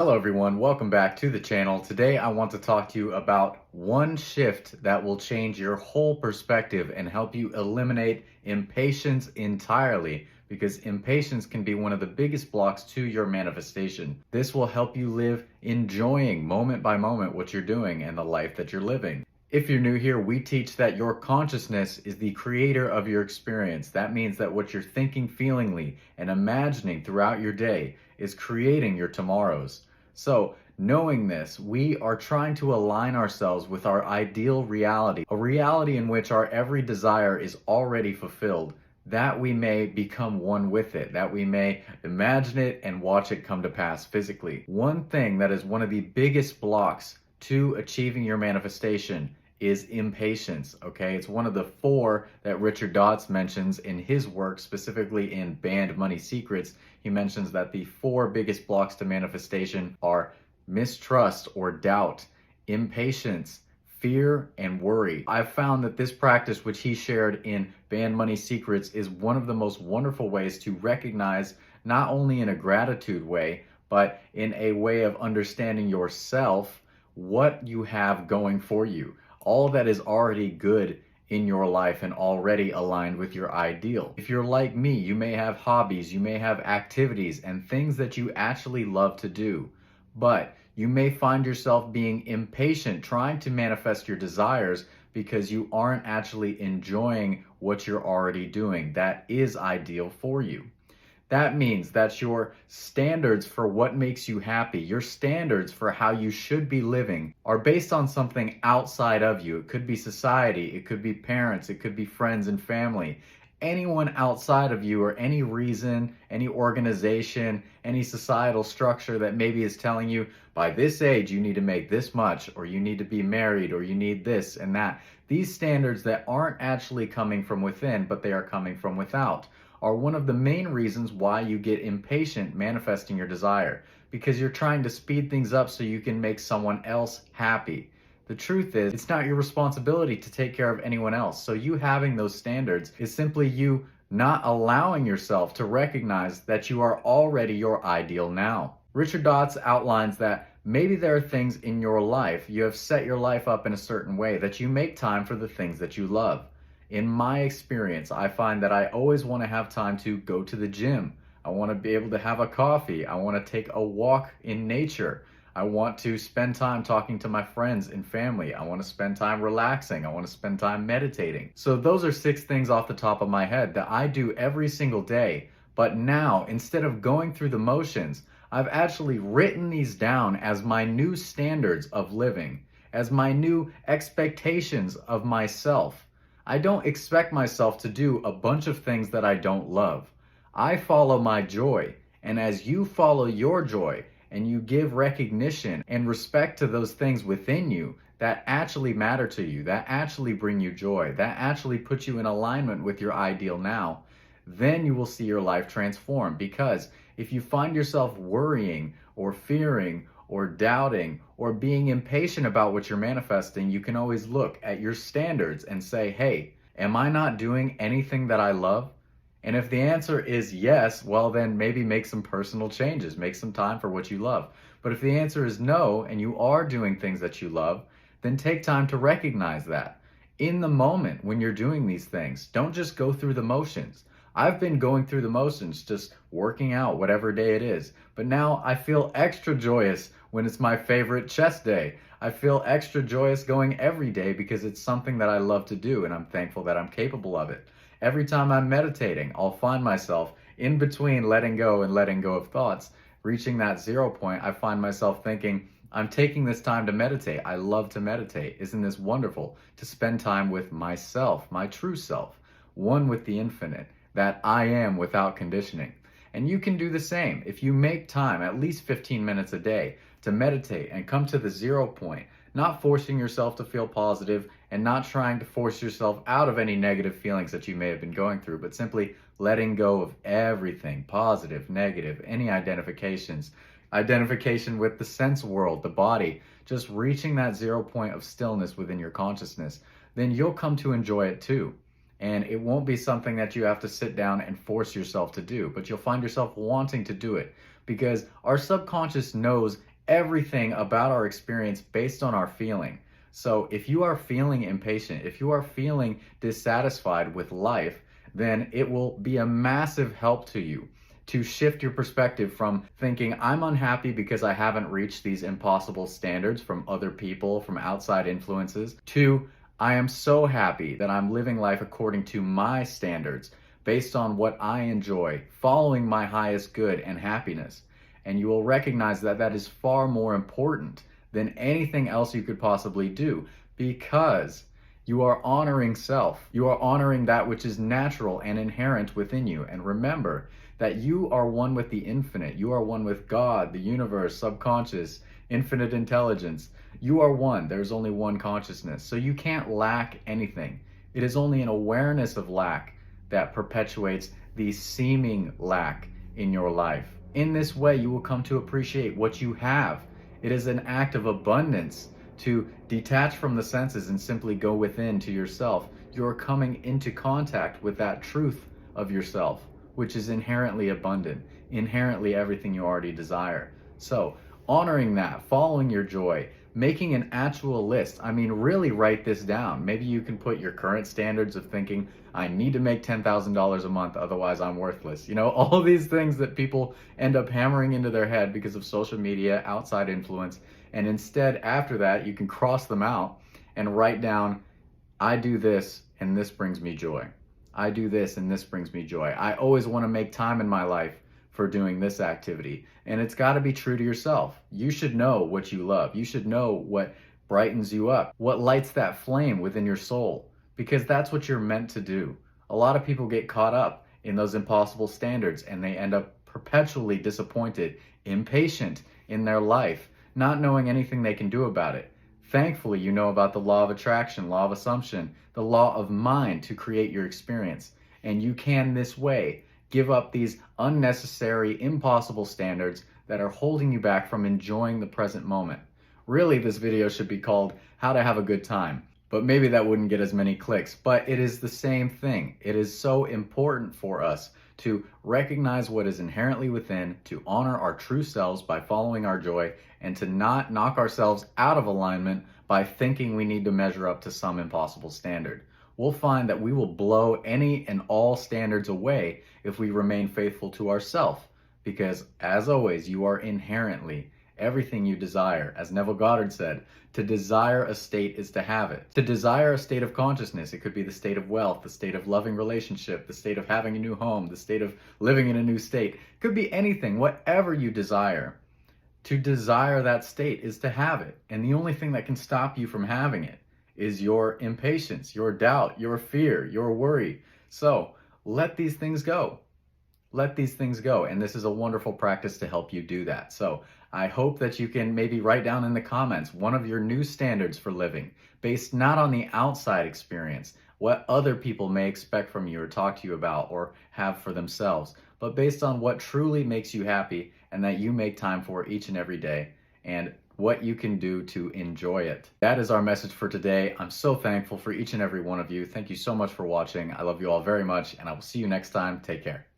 Hello everyone, welcome back to the channel. Today I want to talk to you about one shift that will change your whole perspective and help you eliminate impatience entirely, because impatience can be one of the biggest blocks to your manifestation. This will help you live enjoying moment by moment what you're doing and the life that you're living. If you're new here, we teach that your consciousness is the creator of your experience. That means that what you're thinking, feelingly, and imagining throughout your day is creating your tomorrows. So, knowing this, we are trying to align ourselves with our ideal reality, a reality in which our every desire is already fulfilled, that we may become one with it, that we may imagine it and watch it come to pass physically. One thing that is one of the biggest blocks to achieving your manifestation is impatience, okay? It's one of the four that Richard Dotz mentions in his work, specifically in Banned Money Secrets. He mentions that the four biggest blocks to manifestation are mistrust or doubt, impatience, fear, and worry. I've found that this practice, which he shared in Banned Money Secrets, is one of the most wonderful ways to recognize, not only in a gratitude way, but in a way of understanding yourself, what you have going for you, all that is already good in your life and already aligned with your ideal. If you're like me, you may have hobbies, you may have activities and things that you actually love to do, but you may find yourself being impatient trying to manifest your desires because you aren't actually enjoying what you're already doing that is ideal for you. That means that your standards for what makes you happy, your standards for how you should be living, are based on something outside of you. It could be society, it could be parents, it could be friends and family. Anyone outside of you, or any reason, any organization, any societal structure that maybe is telling you by this age you need to make this much, or you need to be married, or you need this and that. These standards that aren't actually coming from within, but they are coming from without, are one of the main reasons why you get impatient manifesting your desire, because you're trying to speed things up so you can make someone else happy. The truth is, it's not your responsibility to take care of anyone else. So you having those standards is simply you not allowing yourself to recognize that you are already your ideal now. Richard Dotz outlines that maybe there are things in your life, you have set your life up in a certain way that you make time for the things that you love. In my experience, I find that I always want to have time to go to the gym. I want to be able to have a coffee. I want to take a walk in nature. I want to spend time talking to my friends and family. I want to spend time relaxing. I want to spend time meditating. So those are 6 things off the top of my head that I do every single day. But now, instead of going through the motions, I've actually written these down as my new standards of living, as my new expectations of myself. I don't expect myself to do a bunch of things that I don't love. I follow my joy, and as you follow your joy and you give recognition and respect to those things within you that actually matter to you, that actually bring you joy, that actually put you in alignment with your ideal now, then you will see your life transform. Because if you find yourself worrying or fearing or doubting or being impatient about what you're manifesting, you can always look at your standards and say, hey, am I not doing anything that I love? And if the answer is yes, well, then maybe make some personal changes, make some time for what you love. But if the answer is no, and you are doing things that you love, then take time to recognize that. In the moment when you're doing these things, don't just go through the motions. I've been going through the motions, just working out whatever day it is. But now I feel extra joyous when it's my favorite chess day. I feel extra joyous going every day because it's something that I love to do, and I'm thankful that I'm capable of it. Every time I'm meditating, I'll find myself in between letting go and letting go of thoughts, reaching that 0 point. I find myself thinking, I'm taking this time to meditate. I love to meditate. Isn't this wonderful? To spend time with myself, my true self, one with the infinite, that I am without conditioning. And you can do the same. If you make time, at least 15 minutes a day, to meditate and come to the 0 point, not forcing yourself to feel positive and not trying to force yourself out of any negative feelings that you may have been going through, but simply letting go of everything, positive, negative, any identifications, identification with the sense world, the body, just reaching that 0 point of stillness within your consciousness, then you'll come to enjoy it too. And it won't be something that you have to sit down and force yourself to do, but you'll find yourself wanting to do it because our subconscious knows everything about our experience based on our feeling. So if you are feeling impatient, if you are feeling dissatisfied with life, then it will be a massive help to you to shift your perspective from thinking, I'm unhappy because I haven't reached these impossible standards from other people, from outside influences, to I am so happy that I'm living life according to my standards, based on what I enjoy, following my highest good and happiness. And you will recognize that that is far more important than anything else you could possibly do, because you are honoring self. You are honoring that which is natural and inherent within you. And remember that you are one with the infinite. You are one with God, the universe, subconscious, infinite intelligence. You are one. There's only one consciousness. So you can't lack anything. It is only an awareness of lack that perpetuates the seeming lack in your life. In this way, you will come to appreciate what you have. It is an act of abundance to detach from the senses and simply go within to yourself. You're coming into contact with that truth of yourself, which is inherently abundant, inherently everything you already desire. So, honoring that, following your joy, making an actual list. I mean, really write this down. Maybe you can put your current standards of thinking, I need to make $10,000 a month, otherwise I'm worthless. You know, all these things that people end up hammering into their head because of social media, outside influence. And instead, after that, you can cross them out and write down, I do this and this brings me joy. I do this and this brings me joy. I always want to make time in my life for doing this activity. And it's got to be true to yourself. You should know what you love. You should know what brightens you up, what lights that flame within your soul, because that's what you're meant to do. A lot of people get caught up in those impossible standards and they end up perpetually disappointed, impatient in their life, not knowing anything they can do about it. Thankfully, you know about the law of attraction, law of assumption, the law of mind to create your experience. And you can this way give up these unnecessary, impossible standards that are holding you back from enjoying the present moment. Really, this video should be called How to Have a Good Time, but maybe that wouldn't get as many clicks. But it is the same thing. It is so important for us to recognize what is inherently within, to honor our true selves by following our joy, and to not knock ourselves out of alignment by thinking we need to measure up to some impossible standard. We'll find that we will blow any and all standards away if we remain faithful to ourselves, because as always, you are inherently everything you desire. As Neville Goddard said, to desire a state is to have it. To desire a state of consciousness, it could be the state of wealth, the state of loving relationship, the state of having a new home, the state of living in a new state. It could be anything, whatever you desire. To desire that state is to have it. And the only thing that can stop you from having it is your impatience, your doubt, your fear, your worry. So let these things go. Let these things go. And this is a wonderful practice to help you do that. So I hope that you can maybe write down in the comments one of your new standards for living, based not on the outside experience, what other people may expect from you or talk to you about or have for themselves, but based on what truly makes you happy and that you make time for each and every day, and what you can do to enjoy it. That is our message for today. I'm so thankful for each and every one of you. Thank you so much for watching. I love you all very much, and I will see you next time. Take care.